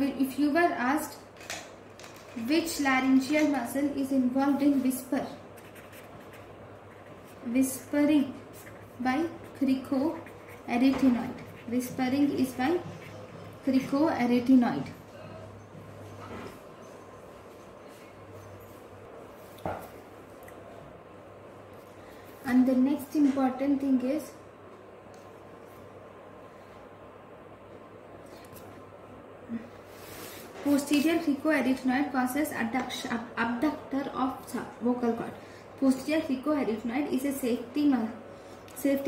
if you were asked which laryngeal muscle is involved in whispering by cricoarytenoid. Whispering is by cricoarytenoid. And the next important thing is posterior cricoarytenoid causes abductor of vocal cord. Posterior cricoarytenoid is a safety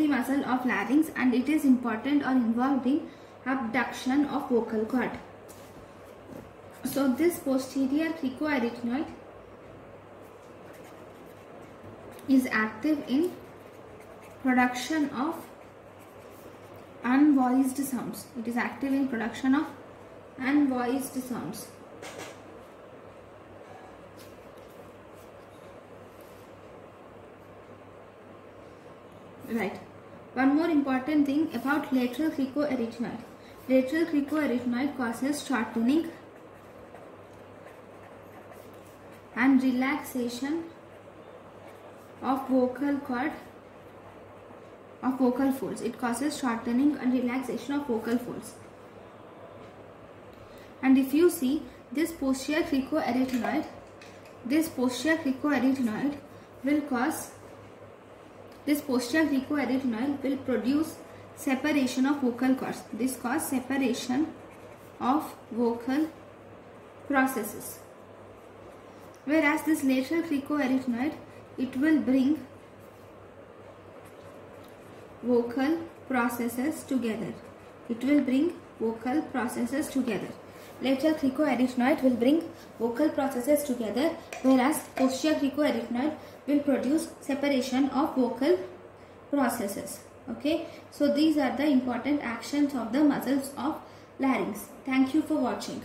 muscle of larynx, and it is important or involved in abduction of vocal cord. So this posterior cricoarytenoid is active in production of unvoiced sounds. It is active in production of unvoiced sounds. Right. One more important thing about lateral cricoarytenoid. Lateral cricoarytenoid causes shortening and relaxation of vocal cord, of vocal folds. It causes shortening and relaxation of vocal folds. And if you see this posterior cricoarytenoid will produce separation of vocal cords. This causes separation of vocal processes. Whereas this lateral cricoarytenoid, it will bring vocal processes together. Lateral cricoarytenoid will bring vocal processes together, whereas posterior cricoarytenoid will produce separation of vocal processes. Okay, so these are the important actions of the muscles of larynx. Thank you for watching.